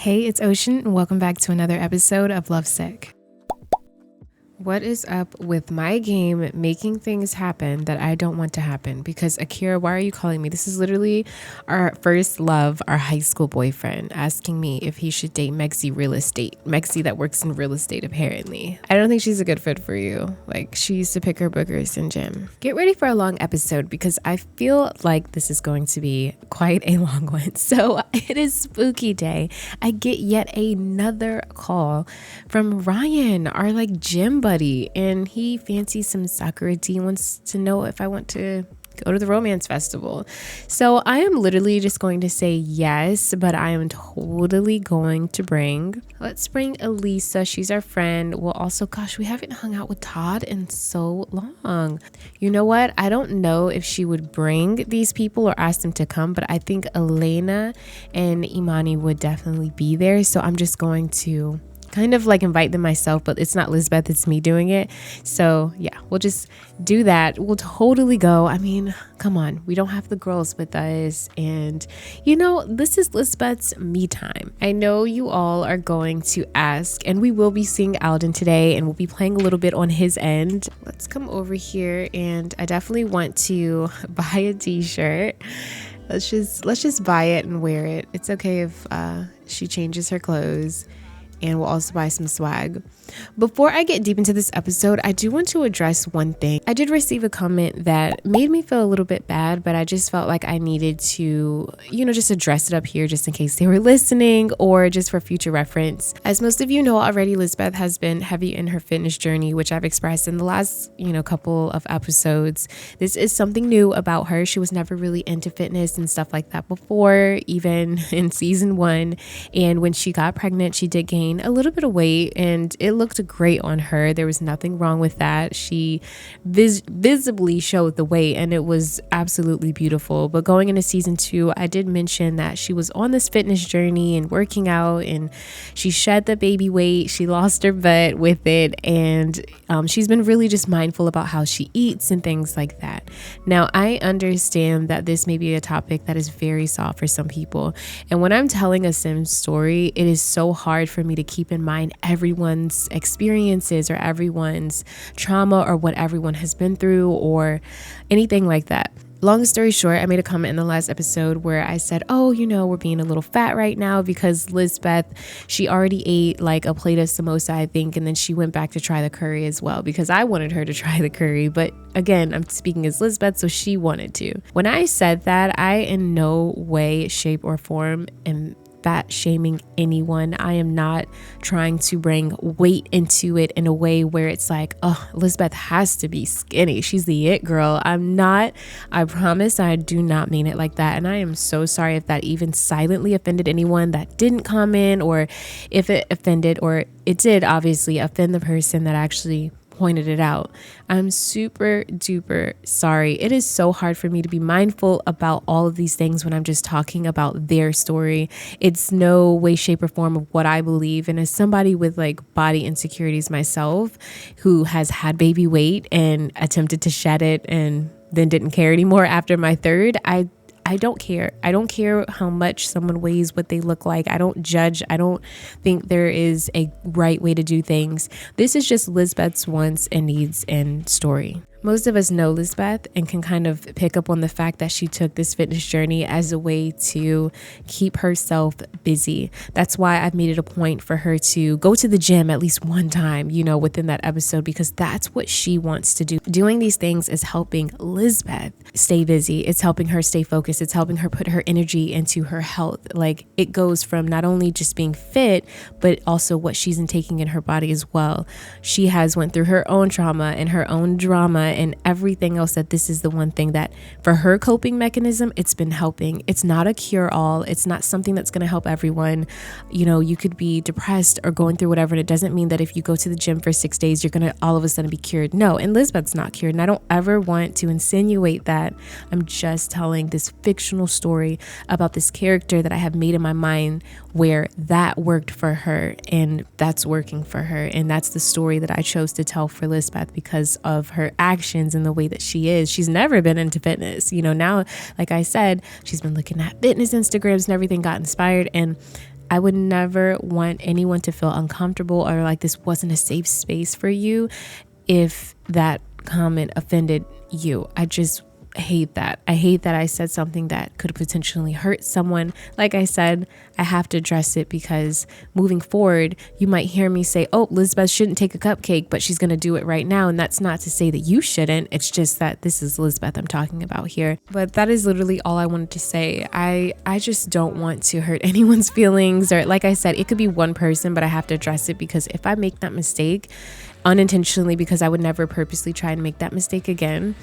Hey, it's Ocean, and welcome back to another episode of Lovesick. What is up with my game making things happen that I don't want to happen? Because Akira, why are you calling me? This is literally our first love, our high school boyfriend, asking me if he should date Mexi real estate. Mexi that works in real estate, apparently. I don't think she's a good fit for you. Like, she used to pick her boogers in gym. Get ready for a long episode because I feel like this is going to be quite a long one. So it is spooky day. I get yet another call from Ryan, our gym buddy, and he fancies some sakura tea, wants to know if I want to go to the romance festival. So I am literally just going to say yes, but I am totally going to let's bring Elisa. She's our friend. Well, also, gosh, we haven't hung out with Todd in so long. You know what? I don't know if she would bring these people or ask them to come, but I think Elena and Imani would definitely be there. So I'm just going to kind of invite them myself, but it's not Lizbeth, it's me doing it. So yeah, we'll just do that. We'll totally go. I mean, come on, we don't have the girls with us, and this is Lizbeth's me time. I know you all are going to ask, and we will be seeing Alden today, and we'll be playing a little bit on his end. Let's come over here, and I definitely want to buy a t-shirt. Let's just buy it and wear it. It's okay if she changes her clothes. And we'll also buy some swag. Before I get deep into this episode, I do want to address one thing. I did receive a comment that made me feel a little bit bad, but I just felt like I needed to, just address it up here just in case they were listening or just for future reference. As most of you know already, Lizbeth has been heavy in her fitness journey, which I've expressed in the last, couple of episodes. This is something new about her. She was never really into fitness and stuff like that before, even in season 1. And when she got pregnant, she did gain a little bit of weight, and it looked great on her. There was nothing wrong with that. She visibly showed the weight, and it was absolutely beautiful. But going into season 2, I did mention that she was on this fitness journey and working out, and she shed the baby weight. She lost her butt with it, and she's been really just mindful about how she eats and things like that. Now, I understand that this may be a topic that is very soft for some people, and when I'm telling a Sims story, it is so hard for me to keep in mind everyone's experiences or everyone's trauma or what everyone has been through or anything like that. Long story short, I made a comment in the last episode where I said, we're being a little fat right now because Lizbeth, she already ate a plate of samosa, I think, and then she went back to try the curry as well because I wanted her to try the curry. But again, I'm speaking as Lizbeth, so she wanted to. When I said that, I in no way, shape, or form am fat shaming anyone. I am not trying to bring weight into it in a way where it's Lizbeth has to be skinny. She's the it girl. I'm not. I promise I do not mean it like that. And I am so sorry if that even silently offended anyone that didn't comment, or if it offended, or it did obviously offend the person that actually pointed it out. I'm super duper sorry. It is so hard for me to be mindful about all of these things when I'm just talking about their story. It's no way, shape, or form of what I believe. And as somebody with body insecurities myself, who has had baby weight and attempted to shed it and then didn't care anymore after my third, I don't care. I don't care how much someone weighs, what they look like. I don't judge. I don't think there is a right way to do things. This is just Lizbeth's wants and needs and story. Most of us know Lizbeth and can kind of pick up on the fact that she took this fitness journey as a way to keep herself busy. That's why I've made it a point for her to go to the gym at least one time, within that episode, because that's what she wants to do. Doing these things is helping Lizbeth stay busy. It's helping her stay focused. It's helping her put her energy into her health. It goes from not only just being fit, but also what she's intaking in her body as well. She has went through her own trauma and her own drama and everything else, that this is the one thing that for her coping mechanism, it's been helping. It's not a cure-all. It's not something that's going to help everyone. You could be depressed or going through whatever, and it doesn't mean that if you go to the gym for 6 days, you're going to all of a sudden be cured. No, and Lizbeth's not cured, and I don't ever want to insinuate that. I'm just telling this fictional story about this character that I have made in my mind where that worked for her, and that's working for her, and that's the story that I chose to tell for Lizbeth because of her actions and the way that she is. She's never been into fitness. Now, like I said, she's been looking at fitness Instagrams and everything, got inspired, and I would never want anyone to feel uncomfortable or like this wasn't a safe space for you if that comment offended you. I just hate that. I hate that I said something that could potentially hurt someone. Like I said, I have to address it because moving forward, you might hear me say, oh, Lizbeth shouldn't take a cupcake, but she's going to do it right now. And that's not to say that you shouldn't. It's just that this is Lizbeth I'm talking about here. But that is literally all I wanted to say. I just don't want to hurt anyone's feelings, or like I said, it could be one person, but I have to address it because if I make that mistake unintentionally, because I would never purposely try and make that mistake again,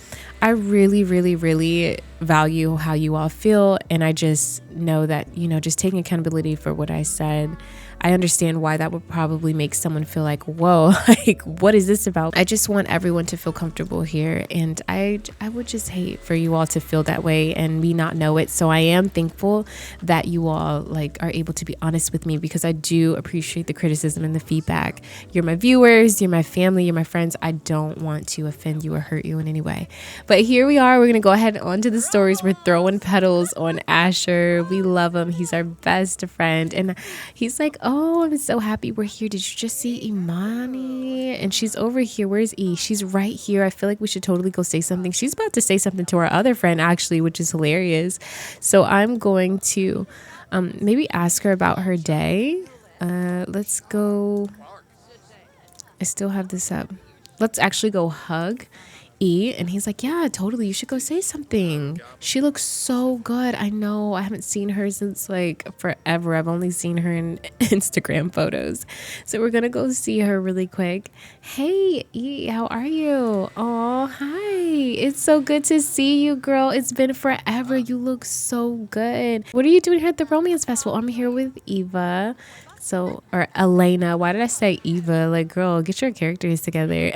I really, really, really value how you all feel. And I just know that, just taking accountability for what I said, I understand why that would probably make someone feel like, whoa, like, what is this about? I just want everyone to feel comfortable here. And I would just hate for you all to feel that way and me not know it. So I am thankful that you all are able to be honest with me, because I do appreciate the criticism and the feedback. You're my viewers, you're my family, you're my friends. I don't want to offend you or hurt you in any way. But here we are. We're going to go ahead on to the stories. We're throwing petals on Asher. We love him. He's our best friend. And he's like, oh, I'm so happy we're here. Did you just see Imani? And she's over here. Where's E? She's right here. I feel like we should totally go say something. She's about to say something to our other friend, actually, which is hilarious. So I'm going to maybe ask her about her day. Let's go. I still have this up. Let's actually go hug E. And he's like, yeah, totally. You should go say something. She looks so good. I know. I haven't seen her since forever. I've only seen her in Instagram photos. So we're going to go see her really quick. Hey, E, how are you? Oh, hi. It's so good to see you, girl. It's been forever. You look so good. What are you doing here at the Romance Festival? I'm here with Eva. Or Elena. Why did I say Eva? Girl, get your characters together.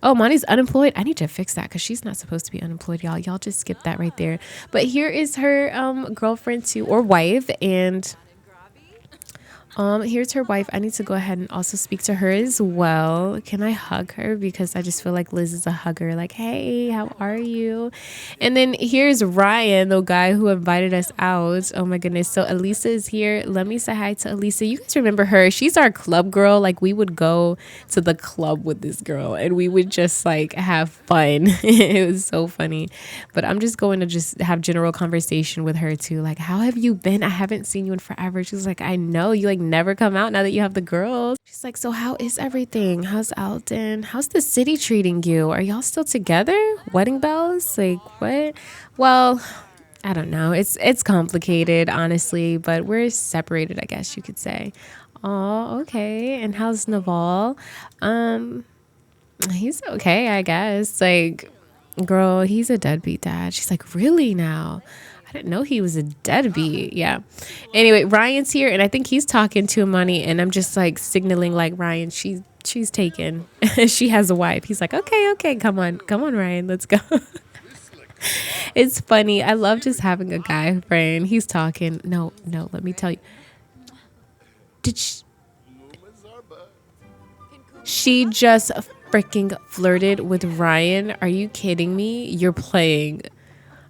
Oh, Monty's unemployed. I need to fix that because she's not supposed to be unemployed, y'all. Y'all just skip that right there. But here is her girlfriend too, or wife, and here's her wife. I need to go ahead and also speak to her as well. Can I hug her? Because I just feel like Liz is a hugger. Like, hey, how are you? And then here's Ryan, the guy who invited us out. Oh my goodness. So Elisa is here. Let me say hi to Elisa. You guys remember her? She's our club girl. We would go to the club with this girl and we would just have fun. It was so funny. But I'm just going to just have general conversation with her too. How have you been? I haven't seen you in forever. She's like, I know you never come out now that you have the girls. She's like, so how is everything? How's Alden? How's the city treating you? Are y'all still together? Wedding bells? What? Well, I don't know. It's complicated, honestly, but we're separated, I guess you could say. Oh, okay. And how's Naval? He's okay, I guess. Girl, he's a deadbeat dad. She's like, really now? I didn't know he was a deadbeat. Yeah. Anyway, Ryan's here, and I think he's talking to Imani, and I'm just signaling Ryan, she's taken. She has a wife. He's like, okay, come on, Ryan, let's go. It's funny. I love just having a guy friend. He's talking. No, let me tell you. She just freaking flirted with Ryan. Are you kidding me? You're playing.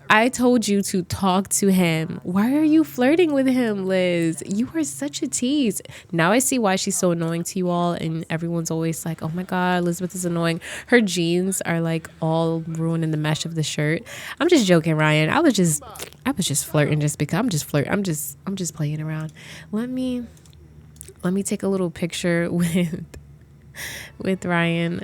I told you to talk to him. Why are you flirting with him, Liz? You are such a tease. Now I see why she's so annoying to you all, and everyone's always like, oh my God, Elizabeth is annoying. Her jeans are all ruined in the mesh of the shirt. I'm just joking, Ryan. I was just flirting just because I'm just flirting. I'm just playing around. Let me take a little picture with Ryan.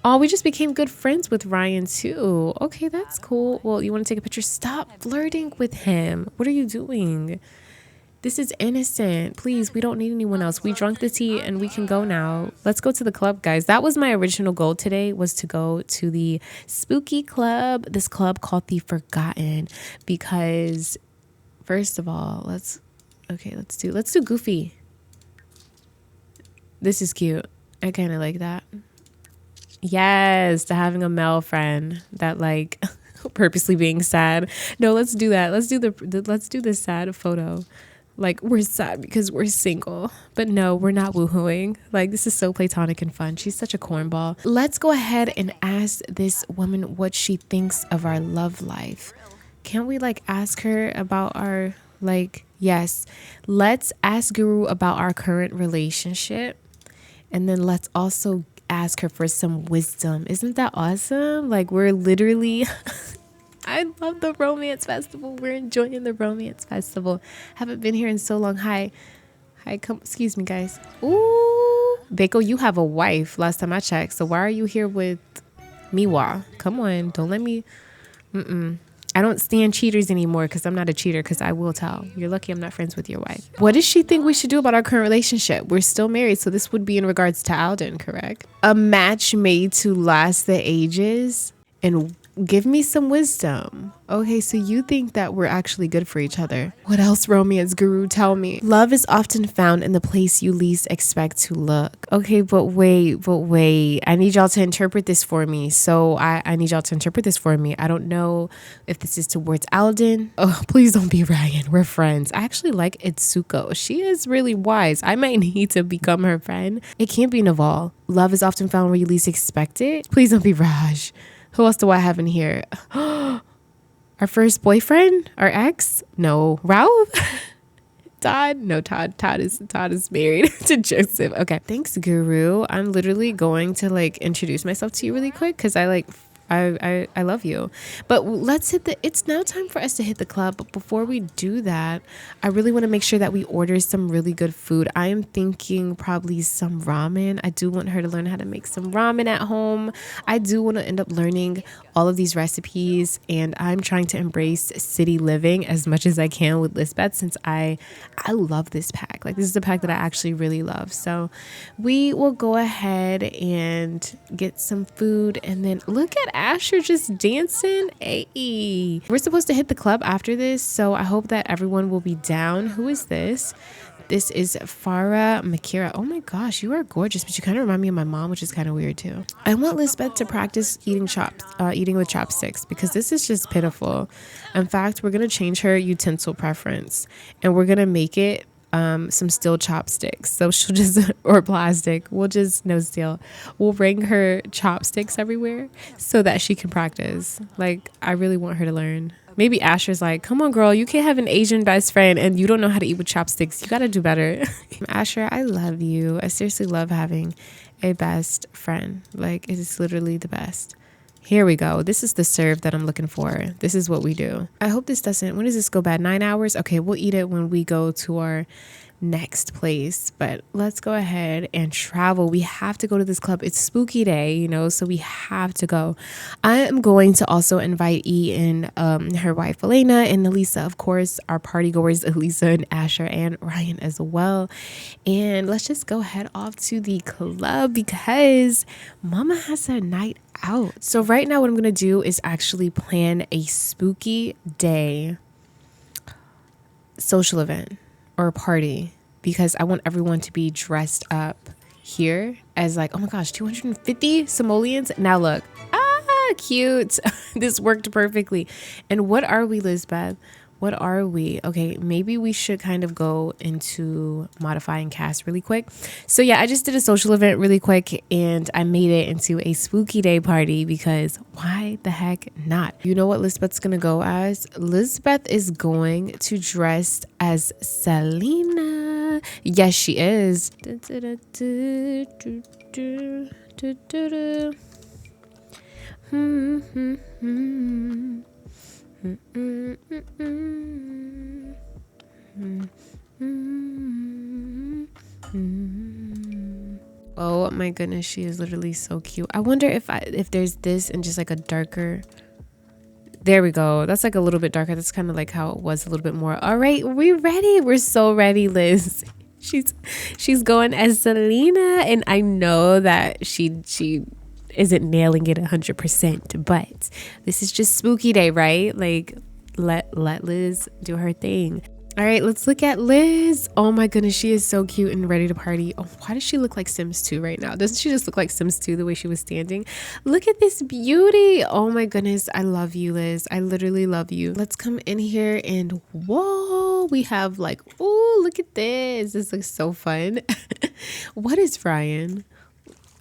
Oh, we just became good friends with Ryan too. Okay, that's cool. Well, you want to take a picture? Stop flirting with him. What are you doing? This is innocent. Please, we don't need anyone else. We drank the tea and we can go now. Let's go to the club, guys. That was my original goal today, was to go to the spooky club. This club called The Forgotten, because first of all, let's do Goofy. This is cute. I kind of like that. Yes, to having a male friend that purposely being sad. No, let's do that. Let's do the sad photo. We're sad because we're single, but no, we're not woohooing. This is so platonic and fun. She's such a cornball. Let's go ahead and ask this woman what she thinks of our love life. Can't we ask her about our Like, yes, let's ask Guru about our current relationship. And then let's also ask her for some wisdom. Isn't that awesome? Like, we're literally, I love the romance festival. We're enjoying the romance festival. Haven't been here in so long. Hi, come, excuse me, guys. Ooh, Beko, you have a wife last time I checked. So why are you here with Miwa? Come on, don't let me, I don't stand cheaters anymore because I'm not a cheater, because I will tell. You're lucky I'm not friends with your wife. What does she think we should do about our current relationship? We're still married, so this would be in regards to Alden, correct? A match made to last the ages and give me some wisdom. Okay, so you think that we're actually good for each other. What else, romance guru? Tell me. Love is often found in the place you least expect to look. Okay, but wait. I need y'all to interpret this for me. So I need y'all to interpret this for me. I don't know if this is towards Alden. Oh, please don't be Ryan. We're friends. I actually like Itsuko. She is really wise. I might need to become her friend. It can't be Naval. Love is often found where you least expect it. Please don't be Raj. Who else do I have in here? Our first boyfriend? Our ex? No. Ralph? Todd? No, Todd. Todd is married to Joseph. Okay. Thanks, Guru. I'm literally going to like introduce myself to you really quick because I love you. But let's it's now time for us to hit the club. But before we do that, I really want to make sure that we order some really good food. I am thinking probably some ramen. I do want her to learn how to make some ramen at home. I do want to end up learning all of these recipes, and I'm trying to embrace city living as much as I can with Lizbeth, since I love this pack. Like, this is a pack that I actually really love. So we will go ahead and get some food, and then look at Asher just dancing. Hey, we're supposed to hit the club after this, so I hope that everyone will be down. Who is this? This is Farah Makira. Oh my gosh, you are gorgeous, but you kind of remind me of my mom, which is kind of weird too. I want Lizbeth to practice eating with chopsticks, because this is just pitiful. In fact, we're gonna change her utensil preference, and we're gonna make it some steel chopsticks. So she'll just, or plastic, no steel. We'll bring her chopsticks everywhere so that she can practice. Like, I really want her to learn. Maybe Asher's like, come on, girl, you can't have an Asian best friend and you don't know how to eat with chopsticks. You got to do better. Asher, I love you. I seriously love having a best friend. Like, it is literally the best. Here we go. This is the serve that I'm looking for. This is what we do. I hope this doesn't, when does this go bad? 9 hours? Okay, we'll eat it when we go to our next place, but let's go ahead and travel. We have to go to this club. It's spooky day, so we have to go. I am going to also invite E and her wife Elliana and Elisa, of course, our party goers, Elisa and Asher and Ryan as well. And let's just go head off to the club because Mama has a night out. So right now what I'm gonna do is actually plan a spooky day social event or a party, because I want everyone to be dressed up here as like, oh my gosh, 250 simoleons. Now look, cute. This worked perfectly. And what are we, Lizbeth? What are we? Okay, maybe we should kind of go into modifying cast really quick. So yeah, I just did a social event really quick and I made it into a spooky day party, because why the heck not? You know what Lizbeth's gonna go as? Lizbeth is going to dress as Selena. Yes, she is. Oh my goodness, she is literally so cute. I wonder if there's this and just like a darker. There we go. That's like a little bit darker. That's kind of like how it was a little bit more. All right, we're ready. We're so ready, Liz. She's going as Selena, and I know that she isn't nailing it 100%, but this is just spooky day, right? Like, let Liz do her thing. All right, let's look at Liz. Oh my goodness, she is so cute and ready to party. Oh, why does she look like Sims 2 right now? Doesn't she just look like Sims 2 the way she was standing? Look at this beauty. Oh my goodness, I love you, Liz. I literally love you. Let's come in here and whoa, we have like, oh, look at this. This looks so fun. What is Ryan?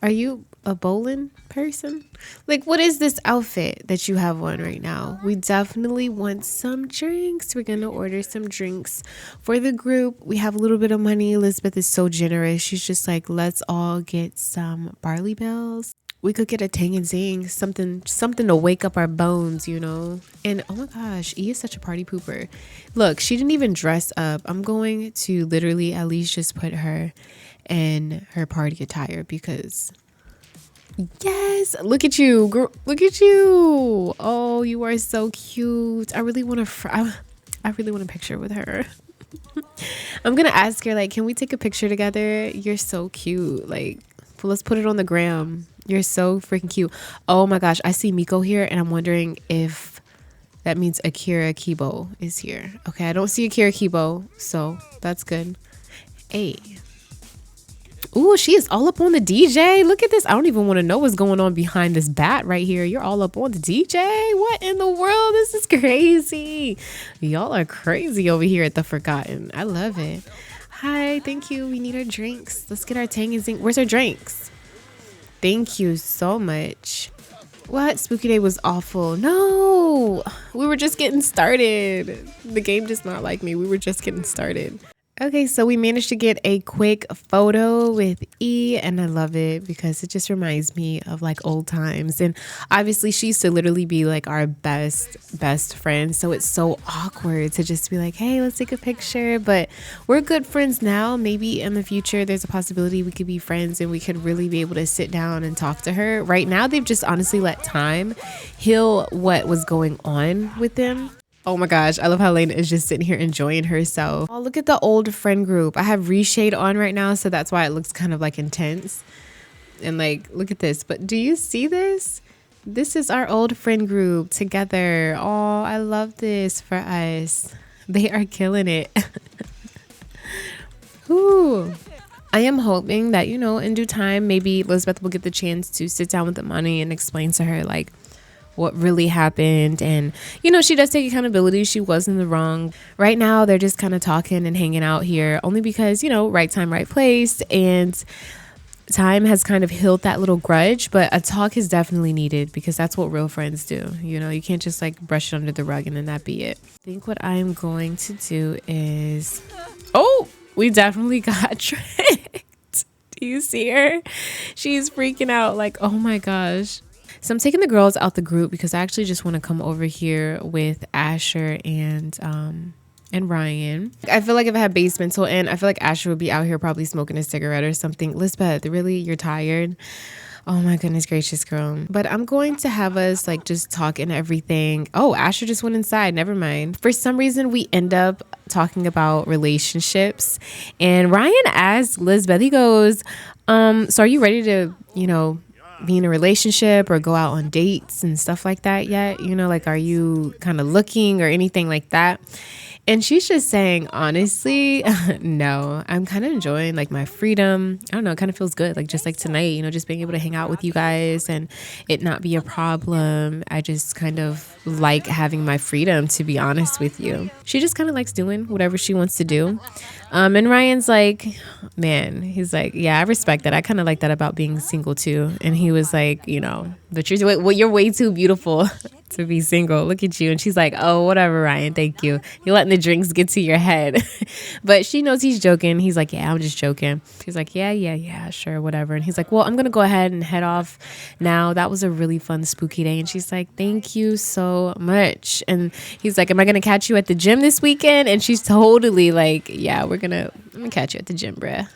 Are you a bowling person? Like, what is this outfit that you have on right now? We definitely want some drinks. We're gonna order some drinks for the group. We have a little bit of money. Elizabeth is so generous. She's just like, let's all get some barley bells. We could get a tang and zing, something to wake up our bones, you know. And oh my gosh, E is such a party pooper. Look, she didn't even dress up. I'm going to literally at least just put her in her party attire because yes, look at you, girl. Look at you. Oh, you are so cute. I really want a picture with her. I'm gonna ask her, like, can we take a picture together? You're so cute. Like, let's put it on the gram. You're so freaking cute. Oh my gosh, I see Miko here and I'm wondering if that means Akira Kibo is here. Okay, I don't see Akira Kibo, so that's good. Hey. Ooh, she is all up on the DJ. Look at this. I don't even want to know what's going on behind this bat right here. You're all up on the DJ. What in the world? This is crazy. Y'all are crazy over here at the Forgotten. I love it. Hi, thank you. We need our drinks. Let's get our tang and zing. Where's our drinks? Thank you so much. What? Spooky Day was awful. No, we were just getting started. The game does not like me. We were just getting started. Okay, so we managed to get a quick photo with E, and I love it because it just reminds me of like old times. And obviously she used to literally be like our best friend, so it's so awkward to just be like, hey, let's take a picture. But we're good friends now. Maybe in the future there's a possibility we could be friends and we could really be able to sit down and talk to her. Right now they've just honestly let time heal what was going on with them. Oh my gosh, I love how Elena is just sitting here enjoying herself. Oh, look at the old friend group. I have reshade on right now, so that's why it looks kind of like intense. And like, look at this. But do you see this? This is our old friend group together. Oh, I love this for us. They are killing it. Ooh. I am hoping that, you know, in due time, maybe Lizbeth will get the chance to sit down with Imani and explain to her, like, what really happened. And you know, she does take accountability. She was in the wrong. Right now they're just kind of talking and hanging out here only because, you know, right time, right place, and time has kind of healed that little grudge. But a talk is definitely needed because that's what real friends do. You know, you can't just like brush it under the rug and then that be it. I think what I'm going to do is, oh, we definitely got tricked. Do you see her? She's freaking out like, oh my gosh. So I'm taking the girls out the group because I actually just want to come over here with Asher and Ryan. I feel like if I had base mental in, I feel like Asher would be out here probably smoking a cigarette or something. Lizbeth, really? You're tired? Oh my goodness gracious, girl. But I'm going to have us like just talk and everything. Oh, Asher just went inside. Never mind. For some reason, we end up talking about relationships. And Ryan asked Lizbeth, he goes, so are you ready to, you know, be in a relationship or go out on dates and stuff like that yet? You know, like, are you kind of looking or anything like that? And she's just saying, honestly, no, I'm kind of enjoying like my freedom. I don't know. It kind of feels good. Like just like tonight, you know, just being able to hang out with you guys and it not be a problem. I just kind of like having my freedom, to be honest with you. She just kind of likes doing whatever she wants to do. And Ryan's like, man, he's like, yeah, I respect that. I kind of like that about being single too. And he was like, you know, but you're way too beautiful to be single. Look at you. And she's like, oh, whatever, Ryan. Thank you. You're letting the drinks get to your head. But she knows he's joking. He's like, yeah, I'm just joking. She's like, yeah, sure, whatever. And he's like, well, I'm going to go ahead and head off now. That was a really fun, spooky day. And she's like, thank you so much. And he's like, am I going to catch you at the gym this weekend? And she's totally like, yeah, I'm going to catch you at the gym, bruh.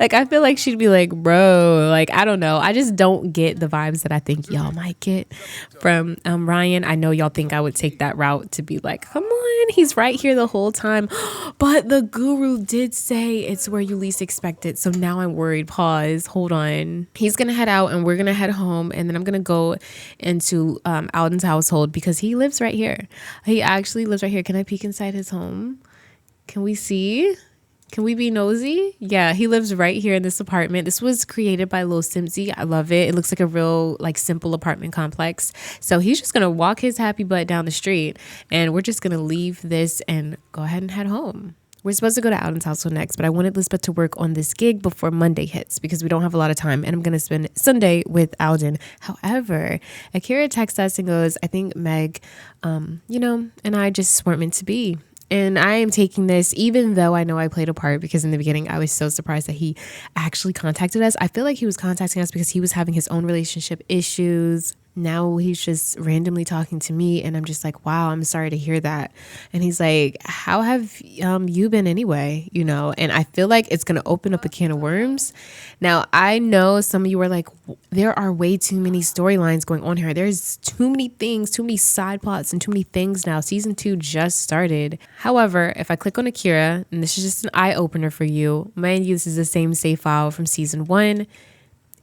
Like, I feel like she'd be like, bro, like, I don't know. I just don't get the vibes that I think y'all might get from Ryan. I know y'all think I would take that route to be like, come on, he's right here the whole time. But the guru did say it's where you least expect it. So now I'm worried. Pause. Hold on. He's going to head out and we're going to head home. And then I'm going to go into Alden's household because he lives right here. He actually lives right here. Can I peek inside his home? Can we see? Can we be nosy? Yeah, he lives right here in this apartment. This was created by Lil Simsy. I love it. It looks like a real like simple apartment complex. So he's just going to walk his happy butt down the street and we're just going to leave this and go ahead and head home. We're supposed to go to Alden's household next, but I wanted Lizbeth to work on this gig before Monday hits because we don't have a lot of time and I'm going to spend Sunday with Alden. However, Akira texts us and goes, I think Meg, and I just weren't meant to be. And I am taking this, even though I know I played a part, because in the beginning I was so surprised that he actually contacted us. I feel like he was contacting us because he was having his own relationship issues. Now he's just randomly talking to me and I'm just like, wow, I'm sorry to hear that. And he's like, how have you been anyway? And I feel like it's going to open up a can of worms. Now, I know some of you are like, there are way too many storylines going on here. There's too many things, too many side plots and too many things now. Season 2 just started. However, if I click on Akira, and this is just an eye opener for you, mind you, this is the same save file from season 1.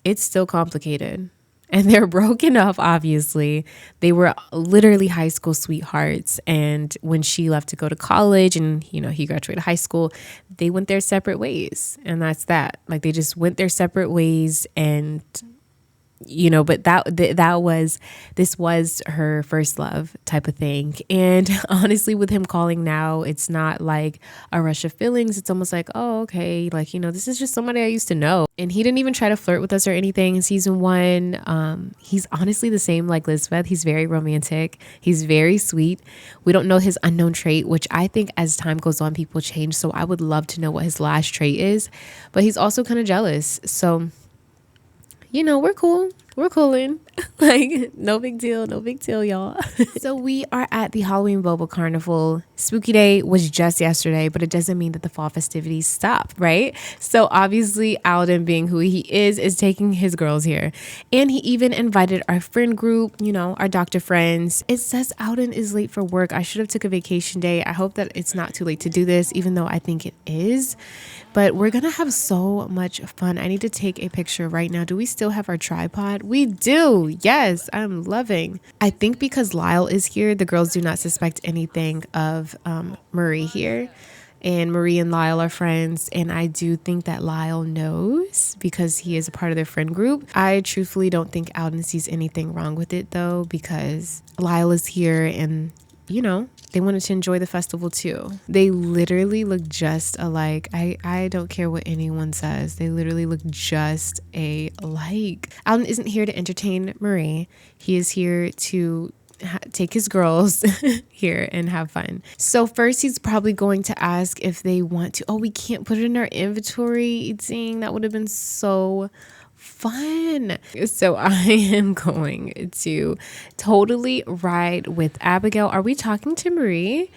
It's still complicated. And they're broken up, obviously. They were literally high school sweethearts. And when she left to go to college and, he graduated high school, they went their separate ways. And that's that. Like, they just went their separate ways and... but this was her first love type of thing. And honestly, with him calling now, it's not like a rush of feelings. It's almost like, oh, okay. Like, this is just somebody I used to know. And he didn't even try to flirt with us or anything in season 1. He's honestly the same like Lizbeth. He's very romantic. He's very sweet. We don't know his unknown trait, which I think as time goes on, people change. So I would love to know what his last trait is, but he's also kind of jealous. So we're cool. We're cooling. Like, no big deal, y'all. So we are at the Halloween Boba Carnival. Spooky Day was just yesterday, but it doesn't mean that the fall festivities stop, right? So obviously, Alden, being who he is taking his girls here. And he even invited our friend group, our doctor friends. It says Alden is late for work. I should have took a vacation day. I hope that it's not too late to do this, even though I think it is. But we're going to have so much fun. I need to take a picture right now. Do we still have our tripod? We do. Yes, I'm loving. I think because Lyle is here, the girls do not suspect anything of Marie here. And Marie and Lyle are friends. And I do think that Lyle knows because he is a part of their friend group. I truthfully don't think Alden sees anything wrong with it, though, because Lyle is here and, they wanted to enjoy the festival too. They literally look just alike. I don't care what anyone says. They literally look just alike. Alden isn't here to entertain Marie. He is here to take his girls here and have fun. So first he's probably going to ask if they want to. Oh, we can't put it in our inventory. Dang, that would have been so fun. So I am going to totally ride with Abigail. Are we talking to Marie?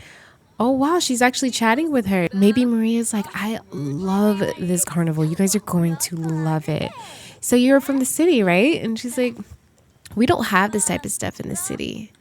Oh, wow. She's actually chatting with her. Maybe Marie is like, I love this carnival. You guys are going to love it. So you're from the city, right? And she's like, we don't have this type of stuff in the city.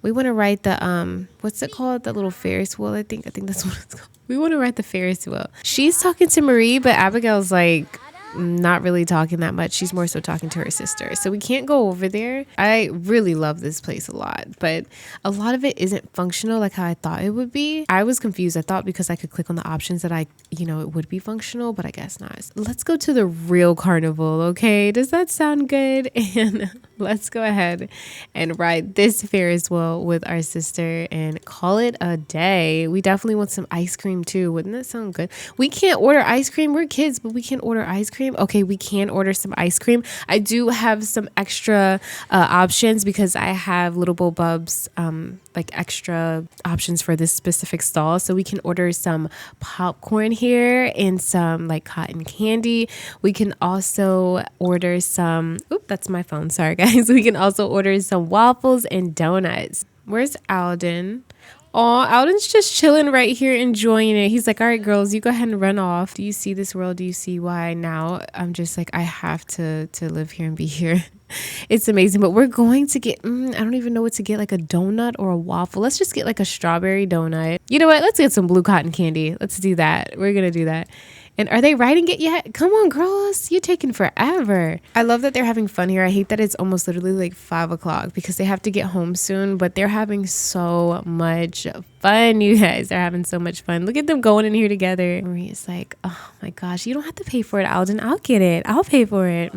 We want to ride the, what's it called? The little Ferris wheel, I think that's what it's called. We want to ride the Ferris wheel. She's talking to Marie, but Abigail's like, not really talking that much. She's more so talking to her sister. So we can't go over there. I really love this place a lot, but a lot of it isn't functional like how I thought it would be. I was confused. I thought because I could click on the options that it would be functional, but I guess not. Let's go to the real carnival, okay? Does that sound good? And let's go ahead and ride this Ferris wheel with our sister and call it a day. We definitely want some ice cream too. Wouldn't that sound good? We can't order ice cream. We're kids, but we can't order ice cream. Okay, we can order some ice cream. I do have some extra options because I have little bulbs, like extra options for this specific stall. So we can order some popcorn here and some like cotton candy. We can also order some, that's my phone. Sorry guys. We can also order some waffles and donuts. Where's Alden? Oh, Alden's just chilling right here, enjoying it. He's like, all right, girls, you go ahead and run off. Do you see this world? Do you see why now I'm just like, I have to live here and be here? It's amazing. But we're going to get, I don't even know what to get, like a donut or a waffle. Let's just get like a strawberry donut. You know what? Let's get some blue cotton candy. Let's do that. We're going to do that. And are they writing it yet? Come on, girls. You're taking forever. I love that they're having fun here. I hate that it's almost literally like 5 o'clock because they have to get home soon, but they're having so much fun, you guys. They're having so much fun. Look at them going in here together. Maria's like, oh my gosh, you don't have to pay for it, Alden. I'll get it. I'll pay for it.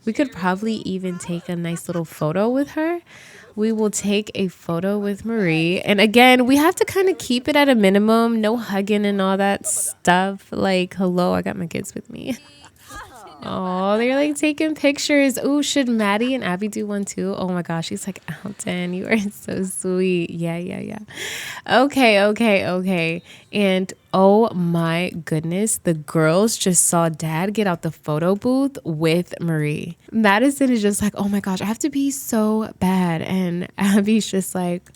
We could probably even take a nice little photo with her. we will take a photo with Marie. And again, we have to kind of keep it at a minimum. No hugging and all that stuff. Like, hello, I got my kids with me. Oh, they're like taking pictures. Oh, should Maddie and Abby do one too? Oh my gosh, she's like, Alden, you are so sweet. Yeah. Okay. And oh my goodness, the girls just saw Dad get out the photo booth with Marie. Madison is just like, oh my gosh, I have to be so bad. And Abby's just like,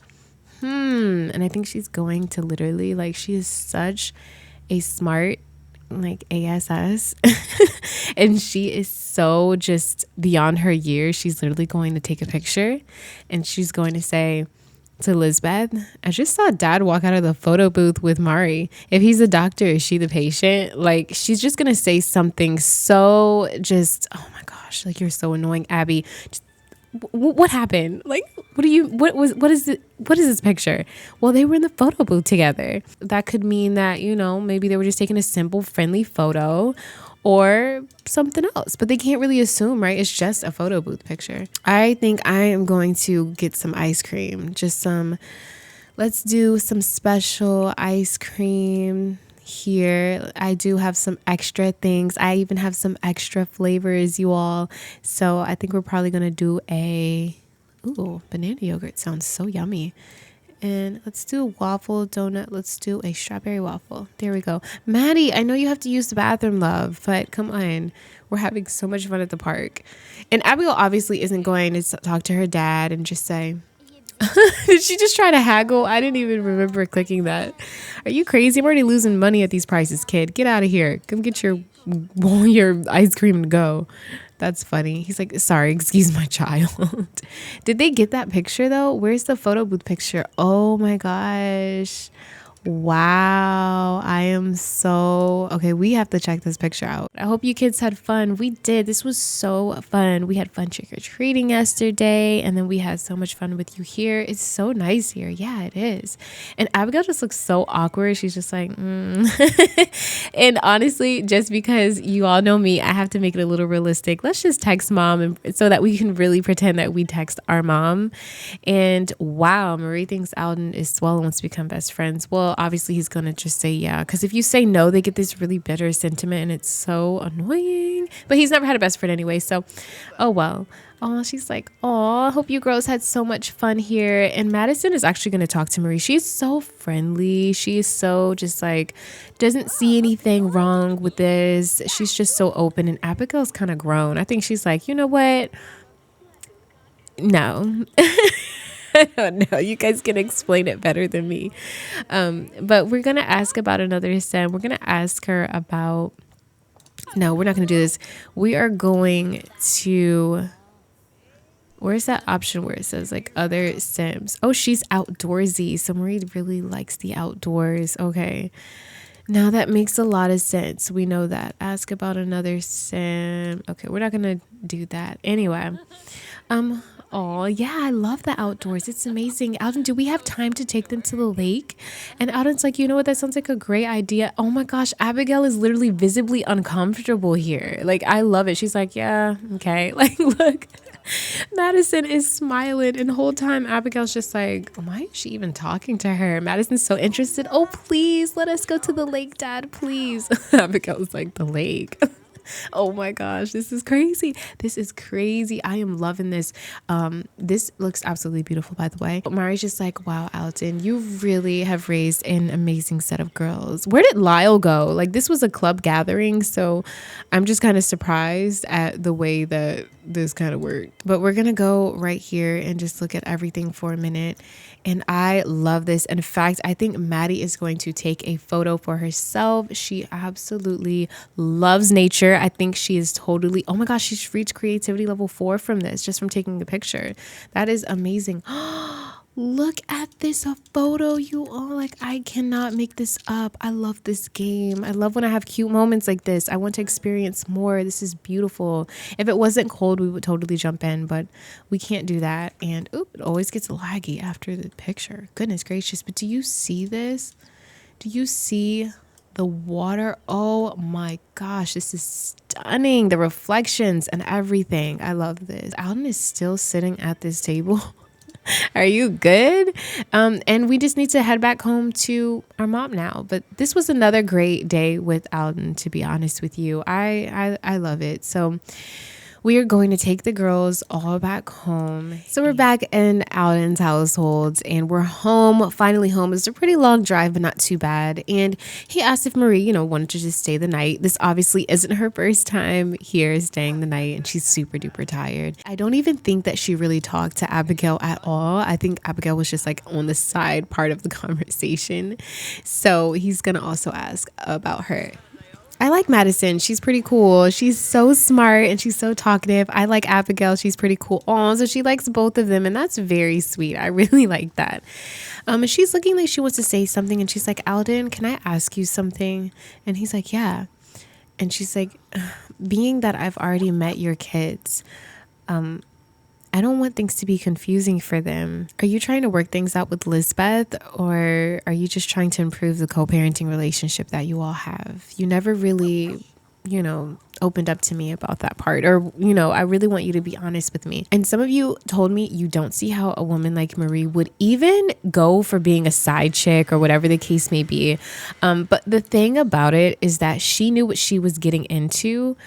And I think she's going to literally, like, she is such a smart, like, ASS. And she is so just beyond her years. She's literally going to take a picture and she's going to say to Lizbeth, I just saw Dad walk out of the photo booth with Mari. If he's the doctor, is she the patient? Like, she's just going to say something so just, oh my gosh, like, you're so annoying, Abby. Just, what happened? Like, what is this picture? Well, they were in the photo booth together. That could mean that, you know, maybe they were just taking a simple, friendly photo or something else, but they can't really assume, right? It's just a photo booth picture. I think I am going to get some ice cream, let's do some special ice cream here. I do have some extra things. I even have some extra flavors, you all. So I think we're probably going to do banana yogurt sounds so yummy. And let's do a waffle donut. Let's do a strawberry waffle. There we go. Maddie, I know you have to use the bathroom, love, but come on. We're having so much fun at the park. And Abigail obviously isn't going to talk to her dad and just say, did she just try to haggle? I didn't even remember clicking that. Are you crazy? I'm already losing money at these prices, kid. Get out of here. Come get your ice cream and go. That's funny. He's like, sorry, excuse my child. Did they get that picture though? Where's the photo booth picture? Oh my gosh. Wow. I am so okay. We have to check this picture out. I hope you kids had fun. We did. This was so fun. We had fun trick-or-treating yesterday, and then we had so much fun with you here. It's so nice here. Yeah, it is. And Abigail just looks so awkward. She's just like, And honestly, just because you all know me, I have to make it a little realistic. Let's just text mom and so that we can really pretend that we text our mom. And wow, Marie thinks Alden is swell and wants to become best friends. Well, obviously he's gonna just say yeah, because if you say no, they get this really bitter sentiment and it's so annoying. But he's never had a best friend anyway, so oh well. Oh, she's like, oh, I hope you girls had so much fun here. And Madison is actually going to talk to Marie. She's so friendly. She is so just like, doesn't see anything wrong with this. She's just so open. And Abigail's kind of grown. I think she's like, you know what? No. I don't know. You guys can explain it better than me. But we're going to ask about another sim. We're going to ask her about, no, we're not going to do this. We are going to... Where's that option where it says like other sims? Oh, she's outdoorsy. So Marie really likes the outdoors. Okay. Now that makes a lot of sense. We know that. Ask about another sim. Okay, we're not going to do that. Anyway. Oh, yeah, I love the outdoors. It's amazing. Alden, do we have time to take them to the lake? And Alden's like, you know what? That sounds like a great idea. Oh my gosh, Abigail is literally visibly uncomfortable here. Like, I love it. She's like, yeah, okay. Like, look. Madison is smiling, and the whole time Abigail's just like, why is she even talking to her? Madison's so interested. Oh, please let us go to the lake, Dad, please. Abigail's like, the lake. Oh my gosh, this is crazy. This is crazy. I am loving this. This looks absolutely beautiful, by the way. But Mari's just like, wow, Alden, you really have raised an amazing set of girls. Where did Lyle go? Like, this was a club gathering, so I'm just kind of surprised at the way that this kind of worked. But we're gonna go right here and just look at everything for a minute. And I love this. In fact, I think Maddie is going to take a photo for herself. She absolutely loves nature. I think she is totally, oh my gosh, she's reached creativity level 4 from this, just from taking the picture. That is amazing. Look at this photo, you all. Like, I cannot make this up. I love this game. I love when I have cute moments like this. I want to experience more. This is beautiful. If it wasn't cold, we would totally jump in, but we can't do that. And oop, it always gets laggy after the picture. Goodness gracious. But do you see this? Do you see the water? Oh my gosh, this is stunning. The reflections and everything. I love this. Alden is still sitting at this table. Are you good? And we just need to head back home to our mom now. But this was another great day with Alden, to be honest with you. I love it. So we are going to take the girls all back home. So we're back in Alden's household and we're home, finally home. It's a pretty long drive, but not too bad. And he asked if Marie, wanted to just stay the night. This obviously isn't her first time here staying the night and she's super duper tired. I don't even think that she really talked to Abigail at all. I think Abigail was just like on the side part of the conversation. So he's going to also ask about her. I like Madison. She's pretty cool. She's so smart and she's so talkative. I like Abigail. She's pretty cool. Oh, so she likes both of them. And that's very sweet. I really like that. She's looking like she wants to say something. And she's like, Alden, can I ask you something? And he's like, yeah. And she's like, being that I've already met your kids, I don't want things to be confusing for them. Are you trying to work things out with Lizbeth, or are you just trying to improve the co-parenting relationship that you all have? You never really, opened up to me about that part, or, I really want you to be honest with me. And some of you told me you don't see how a woman like Marie would even go for being a side chick or whatever the case may be. But the thing about it is that she knew what she was getting into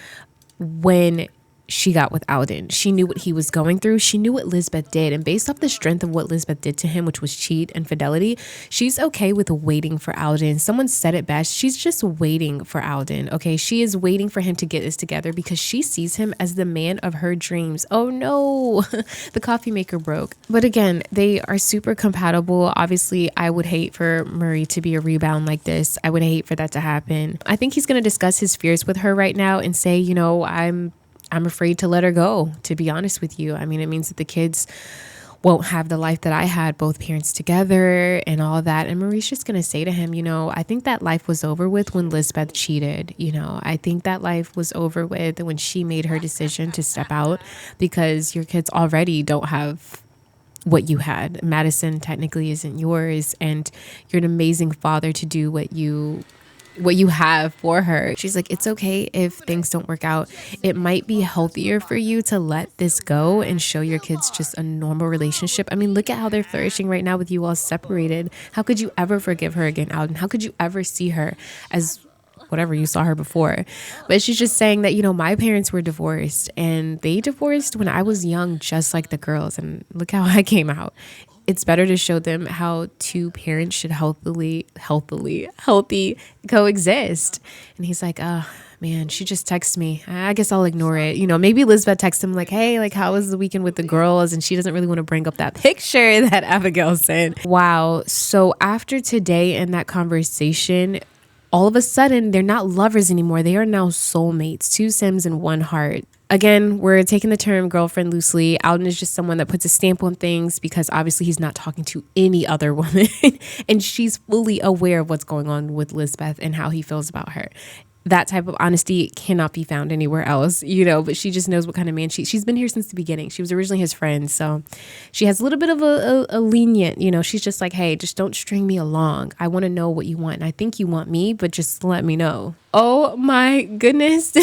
when she got with Alden. She knew what he was going through. She knew what Lizbeth did. And based off the strength of what Lizbeth did to him, which was cheat and fidelity, she's okay with waiting for Alden. Someone said it best. She's just waiting for Alden. Okay. She is waiting for him to get this together because she sees him as the man of her dreams. Oh no, the coffee maker broke. But again, they are super compatible. Obviously, I would hate for Marie to be a rebound like this. I would hate for that to happen. I think he's going to discuss his fears with her right now and say, I'm afraid to let her go, to be honest with you. I mean, it means that the kids won't have the life that I had, both parents together and all that. And Marie's just going to say to him, I think that life was over with when Lizbeth cheated. I think that life was over with when she made her decision to step out because your kids already don't have what you had. Madison technically isn't yours, and you're an amazing father to do what you have for her. She's like, it's okay if things don't work out. It might be healthier for you to let this go and show your kids just a normal relationship. I mean, look at how they're flourishing right now with you all separated. How could you ever forgive her again, Alden? How could you ever see her as whatever you saw her before? But she's just saying that, my parents were divorced and they divorced when I was young, just like the girls. And look how I came out. It's better to show them how two parents should healthy coexist. And he's like, man, she just texted me. I guess I'll ignore it. Maybe Lizbeth texted him like, hey, like, how was the weekend with the girls? And she doesn't really want to bring up that picture that Abigail sent. Wow. So after today and that conversation, all of a sudden, they're not lovers anymore. They are now soulmates, two Sims in one heart. Again, we're taking the term girlfriend loosely. Alden is just someone that puts a stamp on things because obviously he's not talking to any other woman. And she's fully aware of what's going on with Lizbeth and how he feels about her. That type of honesty cannot be found anywhere else, but she just knows what kind of man she's been here since the beginning. She was originally his friend. So she has a little bit of a lenient, she's just like, hey, just don't string me along. I want to know what you want. And I think you want me, but just let me know. Oh my goodness.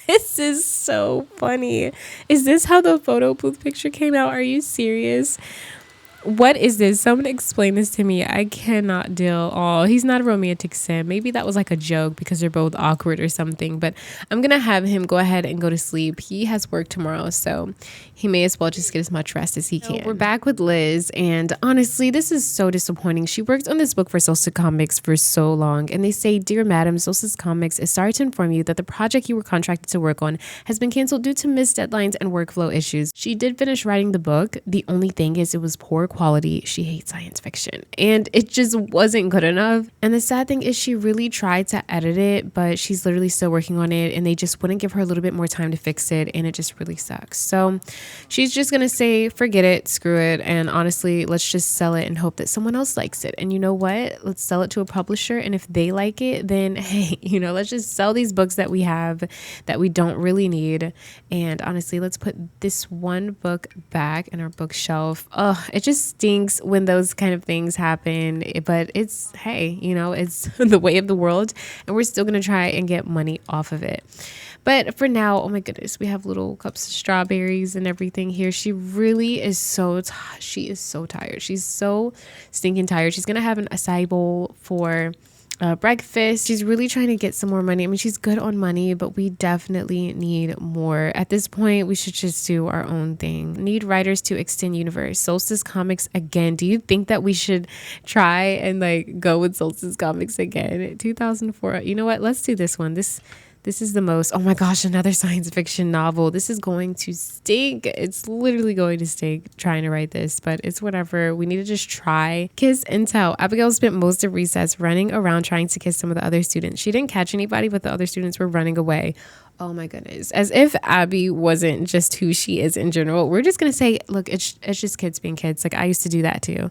This is so funny. Is this how the photo booth picture came out? Are you serious? What is this? Someone explain this to me. I cannot deal. Oh, he's not a romantic sim. Maybe that was like a joke because they're both awkward or something. But I'm going to have him go ahead and go to sleep. He has work tomorrow, so he may as well just get as much rest as he can. We're back with Liz, and honestly, this is so disappointing. She worked on this book for Solstice Comics for so long, and they say, Dear Madam, Solstice Comics is sorry to inform you that the project you were contracted to work on has been canceled due to missed deadlines and workflow issues. She did finish writing the book. The only thing is it was poor quality. She hates science fiction, and it just wasn't good enough. And the sad thing is she really tried to edit it, but she's literally still working on it, and they just wouldn't give her a little bit more time to fix it, and it just really sucks. So she's just gonna say, forget it, screw it, and honestly, let's just sell it and hope that someone else likes it. And you know what? Let's sell it to a publisher, and if they like it, then hey, let's just sell these books that we have that we don't really need. And honestly, let's put this one book back in our bookshelf. It just stinks when those kind of things happen, but it's, hey, it's the way of the world, and we're still going to try and get money off of it. But for now, oh my goodness, we have little cups of strawberries and everything here. She really is she is so tired. She's so stinking tired. She's gonna have an acai bowl for breakfast. She's really trying to get some more money. I mean, she's good on money, but we definitely need more. At this point, we should just do our own thing. Need writers to extend universe. Solstice Comics again. Do you think that we should try and like go with Solstice Comics again? 2004. You know what? Let's do this one. This is the most, oh my gosh, another science fiction novel. This is going to stink. It's literally going to stink trying to write this, but it's whatever. We need to just try. Kiss and tell. Abigail spent most of recess running around trying to kiss some of the other students. She didn't catch anybody, but the other students were running away. Oh my goodness. As if Abby wasn't just who she is in general. We're just going to say, look, it's just kids being kids. Like, I used to do that too.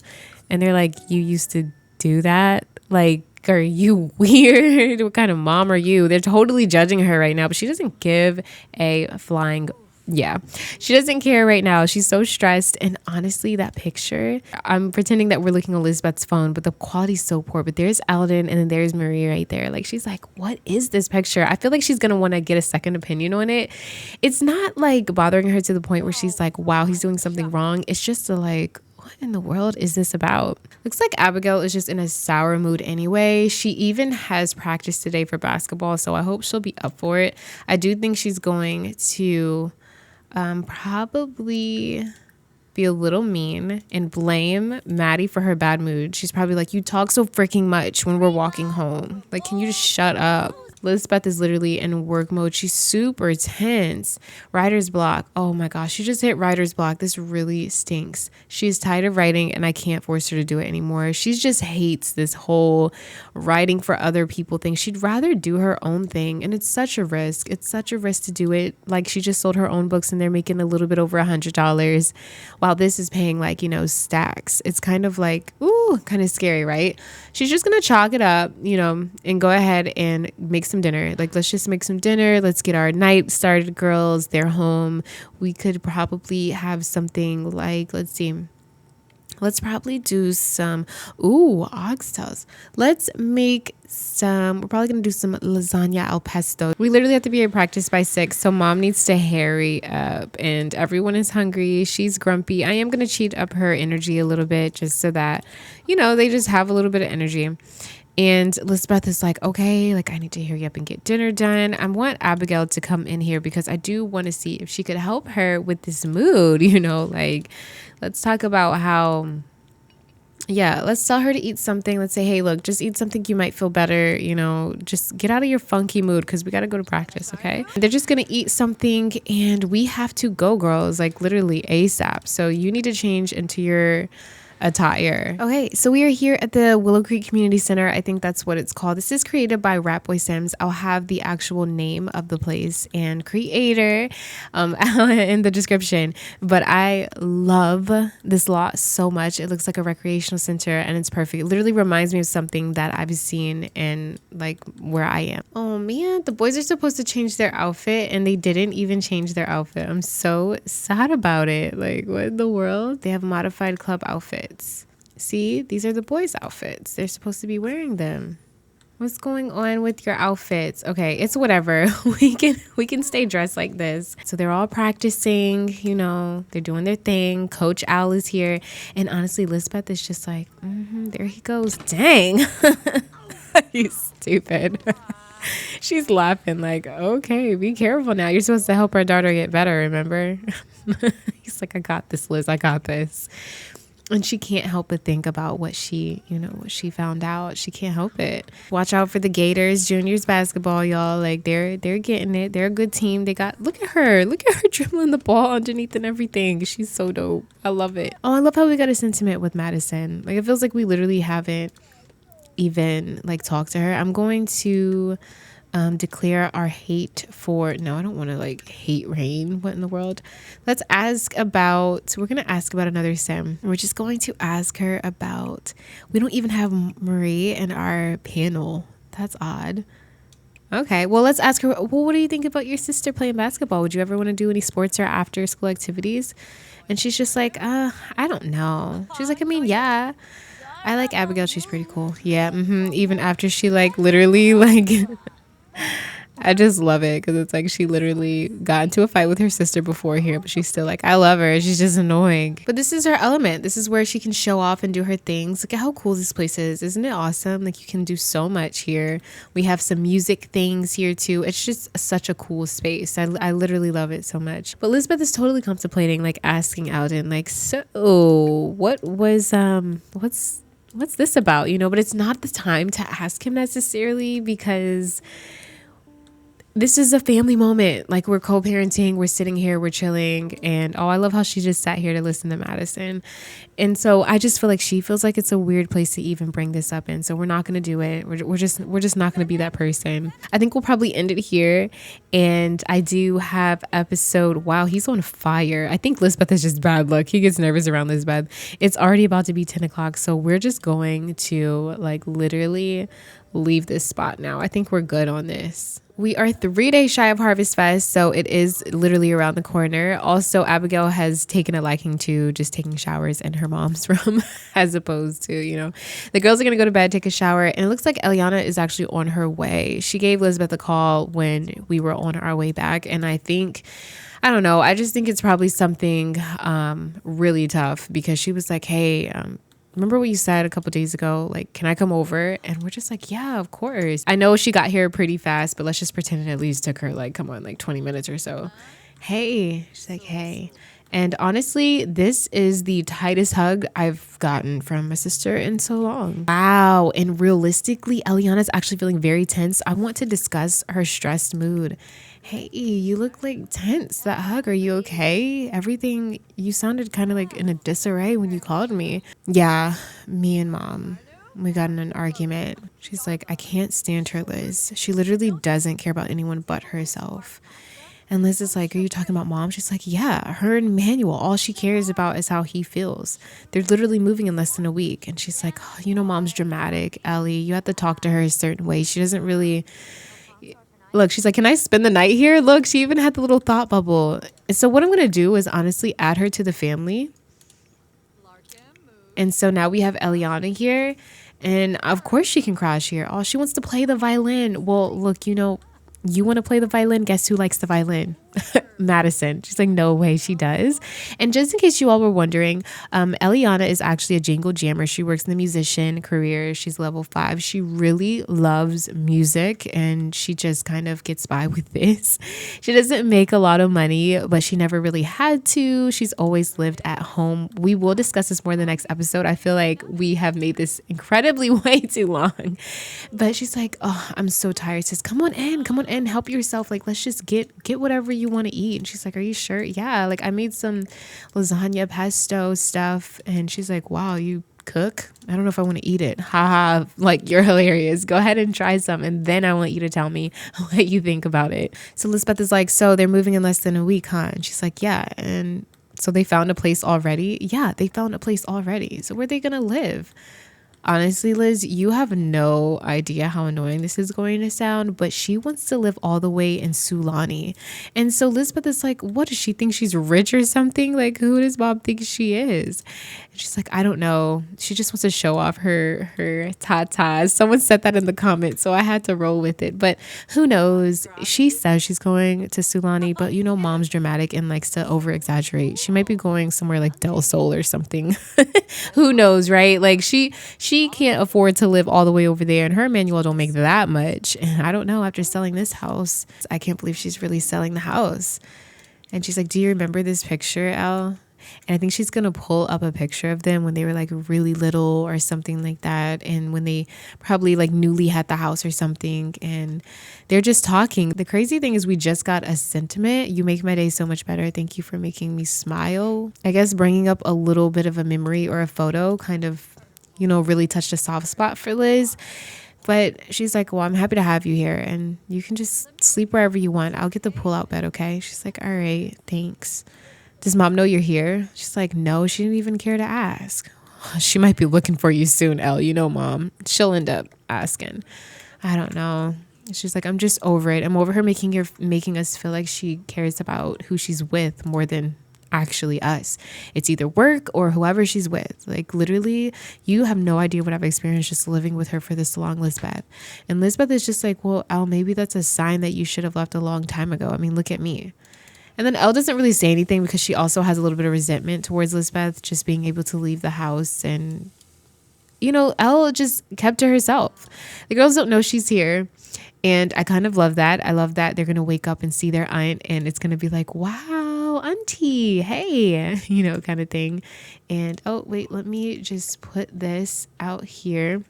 And they're like, you used to do that? Like, are you weird? What kind of mom are you? They're totally judging her right now, but she doesn't give a flying she doesn't care right now. She's so stressed. And honestly, that picture, I'm pretending that we're looking on Lizbeth's phone, but the quality's so poor. But there's Alden and then there's Marie right there. Like, she's like, what is this picture? I feel like she's gonna want to get a second opinion on it. It's not like bothering her to the point where she's like, wow, he's doing something wrong. It's just like, what in the world is this about? Looks like Abigail is just in a sour mood anyway. She even has practice today for basketball, so I hope she'll be up for it. I do think she's going to probably be a little mean and blame Maddie for her bad mood. She's probably like, you talk so freaking much when we're walking home. Like, can you just shut up? Lizbeth is literally in work mode. She's super tense. Writer's block. Oh my gosh, she just hit writer's block. This really stinks. She's tired of writing and I can't force her to do it anymore. She just hates this whole writing for other people thing. She'd rather do her own thing, and it's such a risk. It's such a risk to do it. Like, she just sold her own books and they're making a little bit over $100 while this is paying like, you know, stacks. It's kind of like, ooh, kind of scary, right? She's just gonna chalk it up, you know, and go ahead and make some dinner. Like, let's just make some dinner. Let's get our night started, girls. They're home. We could probably have something like, let's see. Let's probably do some, oxtails. Let's make some, we're probably going to do some lasagna al pesto. We literally have to be in practice by 6, so mom needs to hurry up, and everyone is hungry. She's grumpy. I am going to cheat up her energy a little bit just so that, you know, they just have a little bit of energy. And Lizbeth is like, okay, like, I need to hurry up and get dinner done. I want Abigail to come in here because I do want to see if she could help her with this mood, you know, like, let's talk about how, let's tell her to eat something. Let's say, hey, look, just eat something. You might feel better, you know, just get out of your funky mood because we got to go to practice, okay? They're just going to eat something and we have to go, girls, like literally ASAP. So you need to change into your attire. Okay, so we are here at the Willow Creek Community Center. I think that's what it's called. This is created by ratboysims. I'll have the actual name of the place and creator in the description. But I love this lot so much. It looks like a recreational center and it's perfect. It literally reminds me of something that I've seen in like where I am. Oh man, the boys are supposed to change their outfit and they didn't even change their outfit. I'm so sad about it. Like, what in the world? They have modified club outfits. See, these are the boys' outfits. They're supposed to be wearing them. What's going on with your outfits? Okay, it's whatever. We can stay dressed like this. So they're all practicing, you know, they're doing their thing. Coach Al is here. And honestly, Lizbeth is just like, there he goes. Dang. You stupid. She's laughing like, okay, be careful now. You're supposed to help our daughter get better, remember? He's like, I got this, Liz. I got this. And she can't help but think about what she found out. She can't help it. Watch out for the Gators, juniors basketball, y'all. Like, they're getting it. They're a good team. Look at her dribbling the ball underneath and everything. She's so dope. I love it. Oh, I love how we got a sentiment with Madison. Like, it feels like we literally haven't even like talked to her. I'm going to declare our hate for, no, I don't want to like hate rain. What in the world? We're going to ask about another sim. We're just going to ask her about, we don't even have Marie in our panel. That's odd. Okay, well, let's ask her, well, what do you think about your sister playing basketball? Would you ever want to do any sports or after school activities? And she's just like, I don't know. She's like, I mean, yeah. I like Abigail. She's pretty cool. Yeah. Even after she like literally like I just love it because it's like she literally got into a fight with her sister before here, but she's still like, I love her. She's just annoying. But this is her element. This is where she can show off and do her things. Look at how cool this place is. Isn't it awesome? Like, you can do so much here. We have some music things here too. It's just such a cool space. I literally love it so much. But Lizbeth is totally contemplating, like, asking Alden, like, so what was what's this about, you know? But it's not the time to ask him necessarily, because this is a family moment. Like, we're co-parenting, we're sitting here, we're chilling, and I love how she just sat here to listen to Madison. And so I just feel like she feels like it's a weird place to even bring this up in. So we're not going to do it. We're just not going to be that person. I think we'll probably end it here. And I do have episode, wow, he's on fire. I think Lizbeth is just bad luck. He gets nervous around Lizbeth. It's already about to be 10 o'clock. So we're just going to, like, literally leave this spot now. I think we're good on this. We are 3 days shy of Harvest Fest, so it is literally around the corner. Also, Abigail has taken a liking to just taking showers in her mom's room, as opposed to, you know, the girls are going to go to bed, take a shower, and it looks like Elliana is actually on her way. She gave Lizbeth a call when we were on our way back, and I don't know, I just think it's probably something really tough, because she was like, hey, remember what you said a couple days ago? Like, can I come over? And we're just like, yeah, of course. I know she got here pretty fast, but let's just pretend it at least took her, like, come on, like 20 minutes or so. Hey, she's like, hey. And honestly, this is the tightest hug I've gotten from my sister in so long. Wow. And realistically, Elliana's actually feeling very tense. I want to discuss her stressed mood. Hey, you look like tense. That hug, are you okay? Everything, you sounded kind of like in a disarray when you called me. Yeah, me and mom, we got in an argument. She's like, I can't stand her, Liz. She literally doesn't care about anyone but herself. And Liz is like, are you talking about mom? She's like, yeah, her and Manuel, all she cares about is how he feels. They're literally moving in less than a week. And she's like, oh, you know, mom's dramatic, Ellie. You have to talk to her a certain way. She doesn't really... Look, she's like, can I spend the night here? Look, she even had the little thought bubble. And so what I'm going to do is honestly add her to the family. And so now we have Elliana here. And of course she can crash here. Oh, she wants to play the violin. Well, look, you know, you want to play the violin? Guess who likes the violin? Madison. She's like, no way, she does. And just in case you all were wondering, Elliana is actually a jingle jammer. She works in the musician career. She's level 5. She really loves music, and she just kind of gets by with this. She doesn't make a lot of money, but she never really had to. She's always lived at home. We will discuss this more in the next episode. I feel like we have made this incredibly way too long. But she's like, oh, I'm so tired. Says, come on in, help yourself. Like, let's just get whatever you want to eat. And she's like, are you sure? Yeah, like I made some lasagna pesto stuff. And she's like, wow, you cook? I don't know if I want to eat it. Haha, like, you're hilarious. Go ahead and try some, and then I want you to tell me what you think about it. So Lizbeth is like, so they're moving in less than a week, huh? And she's like, yeah. And so they found a place already? Yeah, they found a place already. So where are they gonna live? Honestly, Liz, you have no idea how annoying this is going to sound, but she wants to live all the way in Sulani. And so Lizbeth is like, what, does she think she's rich or something? Like, who does Bob think she is? And she's like, I don't know. She just wants to show off her tatas. Someone said that in the comments, so I had to roll with it. But who knows? She says she's going to Sulani, but you know, mom's dramatic and likes to over exaggerate. She might be going somewhere like Del Sol or something. Who knows, right? Like she can't afford to live all the way over there, and her Manuel don't make that much. And I don't know, after selling this house, I can't believe she's really selling the house. And she's like, do you remember this picture, Elle? And I think she's going to pull up a picture of them when they were like really little or something like that. And when they probably like newly had the house or something. And they're just talking. The crazy thing is we just got a sentiment. You make my day so much better. Thank you for making me smile. I guess bringing up a little bit of a memory or a photo kind of, you know, really touched a soft spot for Liz. But she's like, well, I'm happy to have you here, and you can just sleep wherever you want. I'll get the pull-out bed, okay? She's like, all right, thanks. Does mom know you're here? She's like, no, she didn't even care to ask. She might be looking for you soon, Elle. You know, mom. She'll end up asking. I don't know. She's like, I'm just over it. I'm over her making us feel like she cares about who she's with more than actually us. It's either work or whoever she's with. Like literally, you have no idea what I've experienced just living with her for this long, Lizbeth. And Lizbeth is just like, well, Elle, maybe that's a sign that you should have left a long time ago. I mean, look at me. And then Elle doesn't really say anything because she also has a little bit of resentment towards Lizbeth just being able to leave the house. And, you know, Elle just kept to herself. The girls don't know she's here. And I kind of love that. I love that they're going to wake up and see their aunt and it's going to be like, wow, auntie, hey, you know, kind of thing. And, oh, wait, let me just put this out here.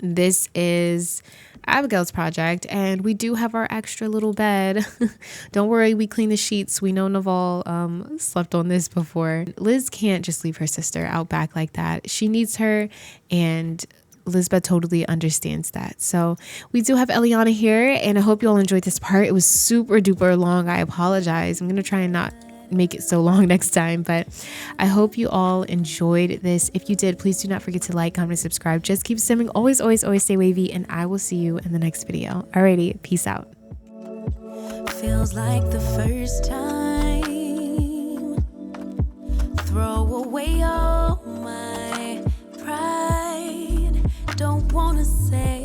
This is Abigail's project, and we do have our extra little bed. Don't worry, we clean the sheets. We know Naval slept on this before. Liz can't just leave her sister out back like that. She needs her, and Lizbeth totally understands that. So we do have Elliana here, and I hope you all enjoyed this part. It was super duper long. I apologize. I'm going to try and not make it so long next time, but I hope you all enjoyed this. If you did, please do not forget to like, comment, and subscribe. Just keep simming. Always, always, always stay wavy, and I will see you in the next video. Alrighty, peace out. Feels like the first time. Throw away all my pride. Don't wanna say